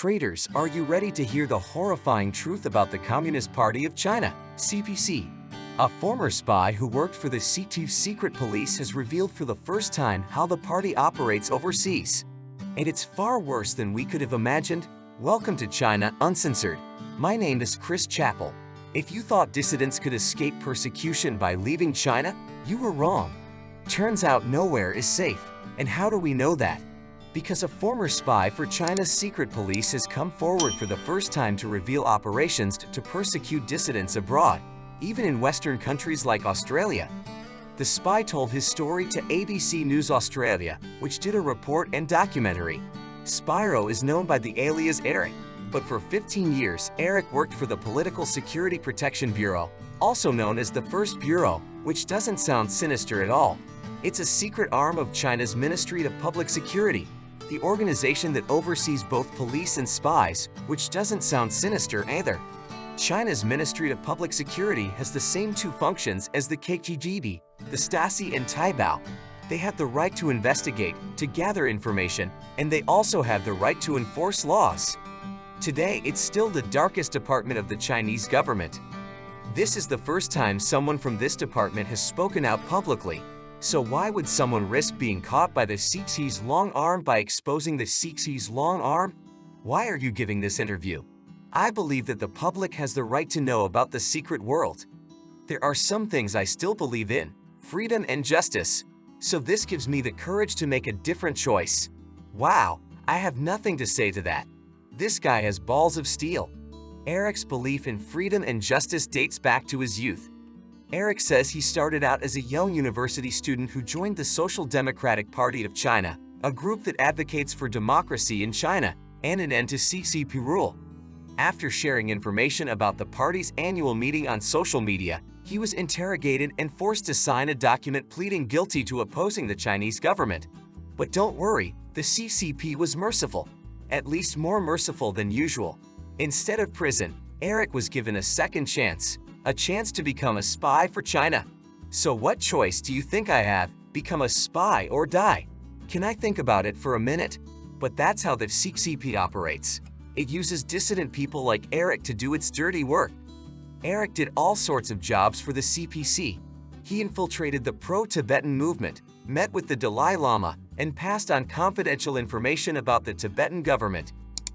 Traders, are you ready to hear the horrifying truth about the Communist Party of China, CPC? A former spy who worked for the CCP secret police has revealed for the first time how the party operates overseas. And it's far worse than we could have imagined. Welcome to China Uncensored. My name is Chris Chappell. If you thought dissidents could escape persecution by leaving China, you were wrong. Turns out nowhere is safe. And how do we know that? Because a former spy for China's secret police has come forward for the first time to reveal operations to persecute dissidents abroad, even in Western countries like Australia. The spy told his story to ABC News Australia, which did a report and documentary. Spyro is known by the alias Eric, but for 15 years, Eric worked for the Political Security Protection Bureau, also known as the First Bureau, which doesn't sound sinister at all. It's a secret arm of China's Ministry of Public Security, the organization that oversees both police and spies, which doesn't sound sinister either. China's Ministry of Public Security has the same two functions as the KGB, the Stasi and Taibao. They have the right to investigate, to gather information, and they also have the right to enforce laws. Today, it's still the darkest department of the Chinese government. This is the first time someone from this department has spoken out publicly. So why would someone risk being caught by the CCP's long arm by exposing the CCP's long arm? Why are you giving this interview? I believe that the public has the right to know about the secret world. There are some things I still believe in, freedom and justice. So this gives me the courage to make a different choice. Wow, I have nothing to say to that. This guy has balls of steel. Eric's belief in freedom and justice dates back to his youth. Eric says he started out as a young university student who joined the Social Democratic Party of China, a group that advocates for democracy in China and an end to CCP rule. After sharing information about the party's annual meeting on social media, he was interrogated and forced to sign a document pleading guilty to opposing the Chinese government. But don't worry, the CCP was merciful, at least more merciful than usual. Instead of prison, Eric was given a second chance. A chance to become a spy for China. So what choice do you think I have? Become a spy or die? Can I think about it for a minute? But that's how the CCP operates. It uses dissident people like Eric to do its dirty work. Eric did all sorts of jobs for the CPC. He infiltrated the pro-Tibetan movement, met with the Dalai Lama, and passed on confidential information about the Tibetan government.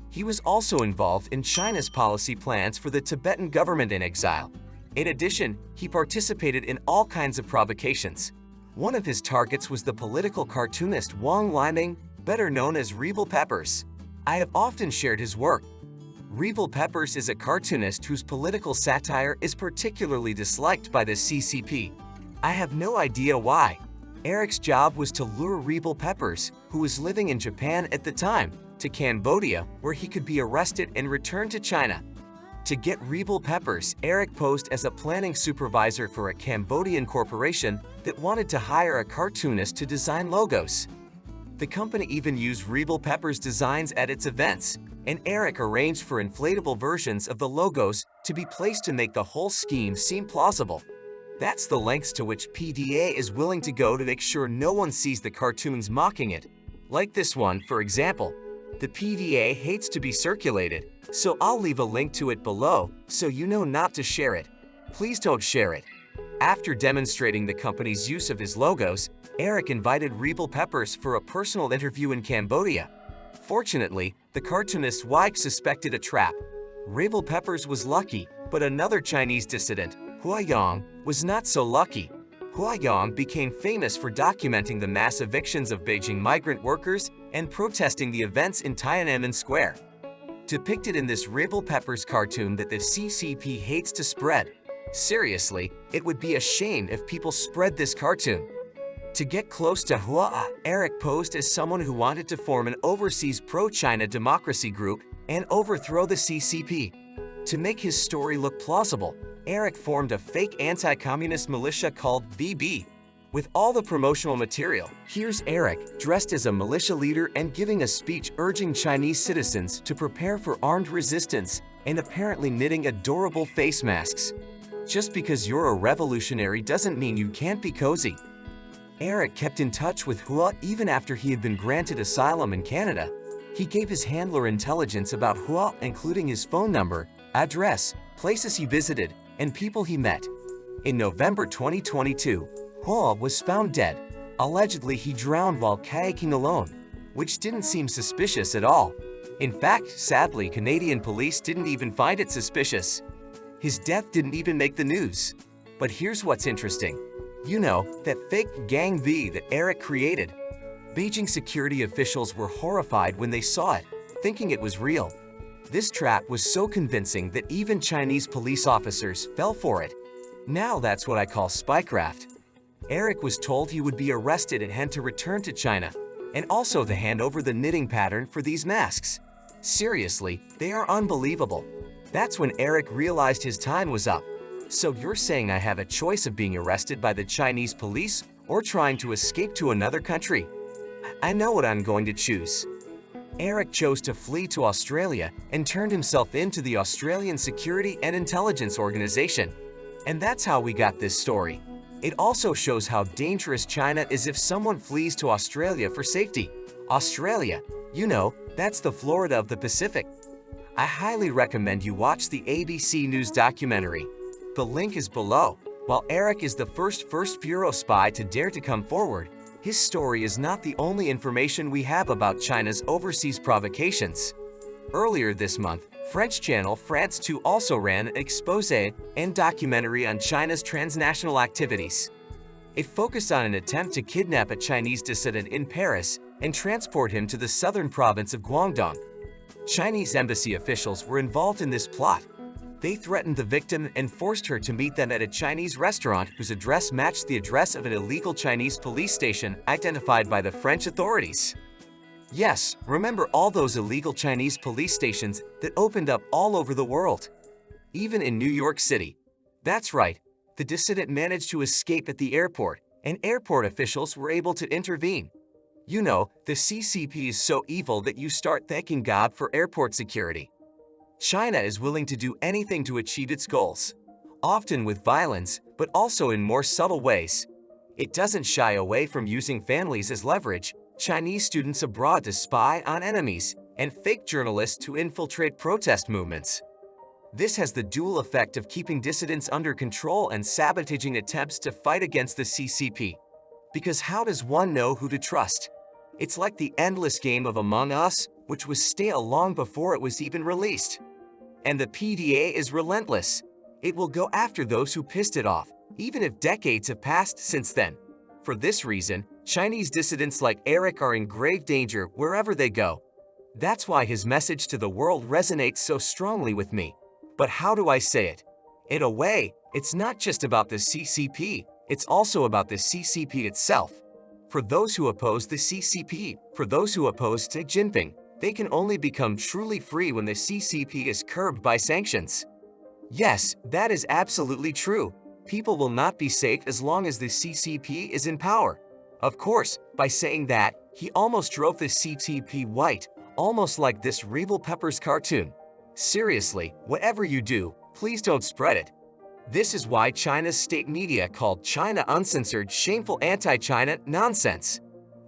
He was also involved in China's policy plans for the Tibetan government in exile. In addition, he participated in all kinds of provocations. One of his targets was the political cartoonist Wang Liming, better known as Rebel Peppers. I have often shared his work. Rebel Peppers is a cartoonist whose political satire is particularly disliked by the CCP. I have no idea why. Eric's job was to lure Rebel Peppers, who was living in Japan at the time, to Cambodia, where he could be arrested and returned to China. To get Rebel Peppers, Eric posed as a planning supervisor for a Cambodian corporation that wanted to hire a cartoonist to design logos. The company even used Rebel Peppers' designs at its events, and Eric arranged for inflatable versions of the logos to be placed to make the whole scheme seem plausible. That's the lengths to which PDA is willing to go to make sure no one sees the cartoons mocking it. Like this one, for example. The PDA hates to be circulated, so I'll leave a link to it below so you know not to share it. Please don't share it. After demonstrating the company's use of his logos, Eric invited Rebel Peppers for a personal interview in Cambodia. Fortunately, the cartoonist's wife suspected a trap. Rebel Peppers was lucky, but another Chinese dissident, Hua Yang, was not so lucky. Hua Yang became famous for documenting the mass evictions of Beijing migrant workers and protesting the events in Tiananmen Square. Depicted in this Rebel Peppers cartoon that the CCP hates to spread. Seriously, it would be a shame if people spread this cartoon. To get close to Hua, Eric posed as someone who wanted to form an overseas pro-China democracy group and overthrow the CCP. To make his story look plausible, Eric formed a fake anti-communist militia called BB. With all the promotional material, here's Eric, dressed as a militia leader and giving a speech urging Chinese citizens to prepare for armed resistance and apparently knitting adorable face masks. Just because you're a revolutionary doesn't mean you can't be cozy. Eric kept in touch with Hua even after he had been granted asylum in Canada. He gave his handler intelligence about Hua, including his phone number, address, places he visited, and people he met. In November 2022, Hua was found dead. Allegedly, he drowned while kayaking alone, which didn't seem suspicious at all. In fact, sadly, Canadian police didn't even find it suspicious. His death didn't even make the news. But here's what's interesting. You know, that fake Gang V that Eric created. Beijing security officials were horrified when they saw it, thinking it was real. This trap was so convincing that even Chinese police officers fell for it. Now that's what I call spycraft. Eric was told he would be arrested and had to return to China, and also to hand over the knitting pattern for these masks. Seriously, they are unbelievable. That's when Eric realized his time was up. So you're saying I have a choice of being arrested by the Chinese police or trying to escape to another country? I know what I'm going to choose. Eric chose to flee to Australia and turned himself into the Australian Security and Intelligence Organization. And that's how we got this story. It also shows how dangerous China is if someone flees to Australia for safety. Australia, you know, that's the Florida of the Pacific. I highly recommend you watch the ABC News documentary. The link is below. While Eric is the first Bureau spy to dare to come forward, his story is not the only information we have about China's overseas provocations. Earlier this month, French channel France 2 also ran an exposé and documentary on China's transnational activities. It focused on an attempt to kidnap a Chinese dissident in Paris and transport him to the southern province of Guangdong. Chinese embassy officials were involved in this plot. They threatened the victim and forced her to meet them at a Chinese restaurant whose address matched the address of an illegal Chinese police station identified by the French authorities. Yes, remember all those illegal Chinese police stations that opened up all over the world? Even in New York City. That's right, the dissident managed to escape at the airport, and airport officials were able to intervene. You know, the CCP is so evil that you start thanking God for airport security. China is willing to do anything to achieve its goals, often with violence, but also in more subtle ways. It doesn't shy away from using families as leverage, Chinese students abroad to spy on enemies, and fake journalists to infiltrate protest movements. This has the dual effect of keeping dissidents under control and sabotaging attempts to fight against the CCP. Because how does one know who to trust? It's like the endless game of Among Us, which was stale long before it was even released. And the PDA is relentless. It will go after those who pissed it off, even if decades have passed since then. For this reason, Chinese dissidents like Eric are in grave danger wherever they go. That's why his message to the world resonates so strongly with me. But how do I say it? In a way, it's not just about the CCP, it's also about the CCP itself. For those who oppose the CCP, for those who oppose Xi Jinping, they can only become truly free when the CCP is curbed by sanctions. Yes, that is absolutely true. People will not be safe as long as the CCP is in power. Of course, by saying that, he almost drove the CCP white, almost like this Rebel Peppers cartoon. Seriously, whatever you do, please don't spread it. This is why China's state media called China Uncensored shameful anti-China nonsense.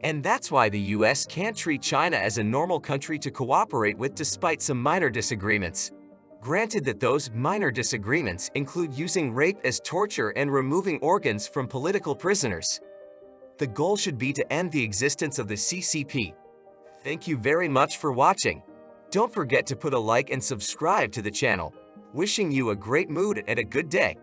And that's why the US can't treat China as a normal country to cooperate with despite some minor disagreements. Granted that those minor disagreements include using rape as torture and removing organs from political prisoners. The goal should be to end the existence of the CCP. Thank you very much for watching. Don't forget to put a like and subscribe to the channel. Wishing you a great mood and a good day.